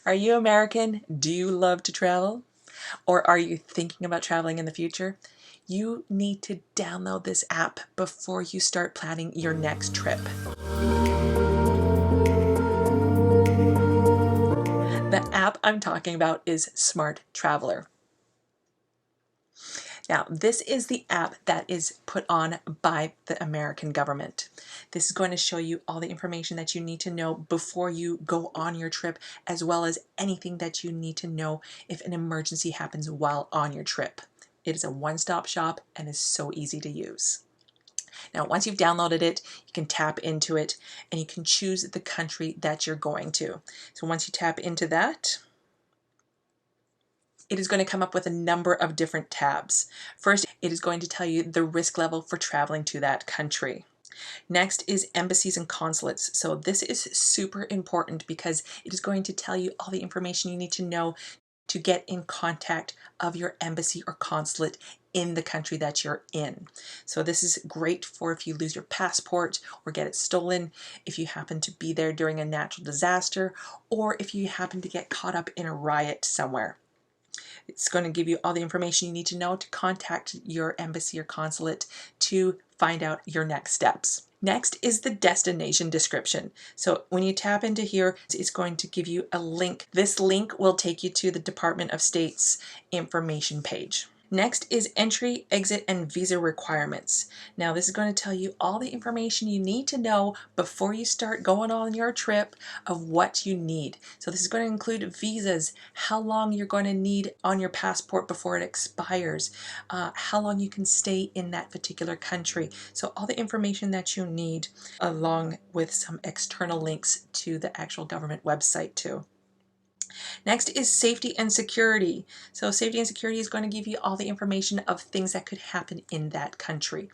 Are you American? Do you love to travel? Or are you thinking about traveling in the future? You need to download this app before you start planning your next trip. The app I'm talking about is Smart Traveler. Now, this is the app that is put on by the American government. This is going to show you all the information that you need to know before you go on your trip, as well as anything that you need to know if an emergency happens while on your trip. It is a one-stop shop and is so easy to use. Now, once you've downloaded it, you can tap into it and you can choose the country that you're going to. So once you tap into that, it is going to come up with a number of different tabs. First, it is going to tell you the risk level for traveling to that country. Next is embassies and consulates. So this is super important because it is going to tell you all the information you need to know to get in contact of your embassy or consulate in the country that you're in. So this is great for if you lose your passport or get it stolen, if you happen to be there during a natural disaster, or if you happen to get caught up in a riot somewhere. It's going to give you all the information you need to know to contact your embassy or consulate to find out your next steps. Next is the destination description. So when you tap into here, it's going to give you a link. This link will take you to the Department of State's information page. Next is entry, exit, and visa requirements. Now this is going to tell you all the information you need to know before you start going on your trip of what you need. So this is going to include visas, how long you're going to need on your passport before it expires, how long you can stay in that particular country. So all the information that you need, along with some external links to the actual government website too. Next is safety and security. So safety and security is going to give you all the information of things that could happen in that country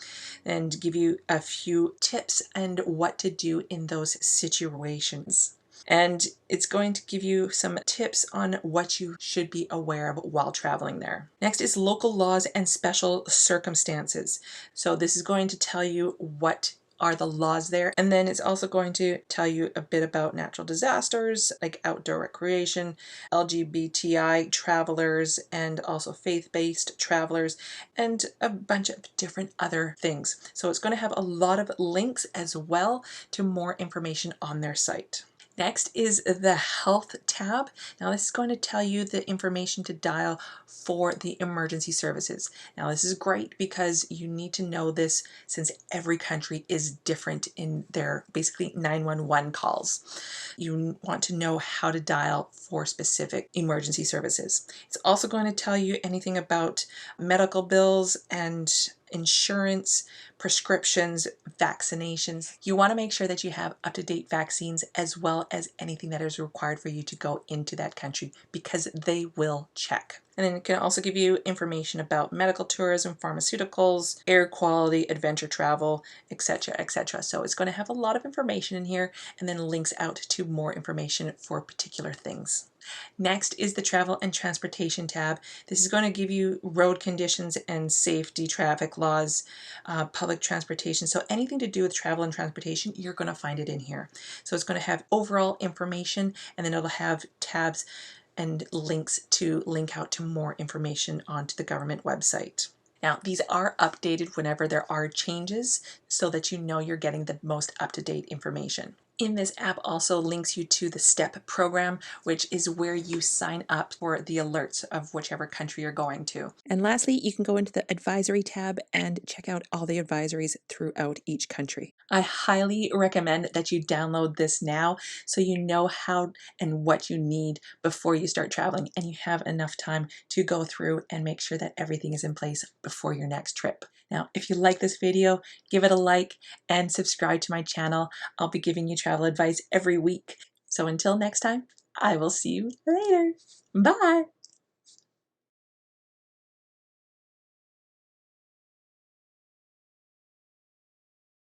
and give you a few tips and what to do in those situations. And it's going to give you some tips on what you should be aware of while traveling there. Next is local laws and special circumstances. So this is going to tell you what are the laws there, and then it's also going to tell you a bit about natural disasters like outdoor recreation, LGBTI travelers, and also faith-based travelers, and a bunch of different other things. So it's going to have a lot of links as well to more information on their site. Next is the Health tab. Now this is going to tell you the information to dial for the emergency services. Now this is great because you need to know this since every country is different in their basically 911 calls. You want to know how to dial for specific emergency services. It's also going to tell you anything about medical bills and insurance, prescriptions, vaccinations. You want to make sure that you have up-to-date vaccines as well as anything that is required for you to go into that country because they will check. And then it can also give you information about medical tourism, pharmaceuticals, air quality, adventure travel, etc., etc. So it's going to have a lot of information in here and then links out to more information for particular things. Next is the Travel and Transportation tab. This is going to give you road conditions and safety, traffic laws, public transportation. So anything to do with travel and transportation, you're going to find it in here. So it's going to have overall information, and then it'll have tabs and links to link out to more information onto the government website. Now, these are updated whenever there are changes so that you know you're getting the most up-to-date information. In this app also links you to the STEP program, which is where you sign up for the alerts of whichever country you're going to. And lastly, you can go into the advisory tab and check out all the advisories throughout each country. I highly recommend that you download this now so you know how and what you need before you start traveling and you have enough time to go through and make sure that everything is in place before your next trip. Now, if you like this video, give it a like and subscribe to my channel. I'll be giving you travel advice every week. So until next time, I will see you later. Bye.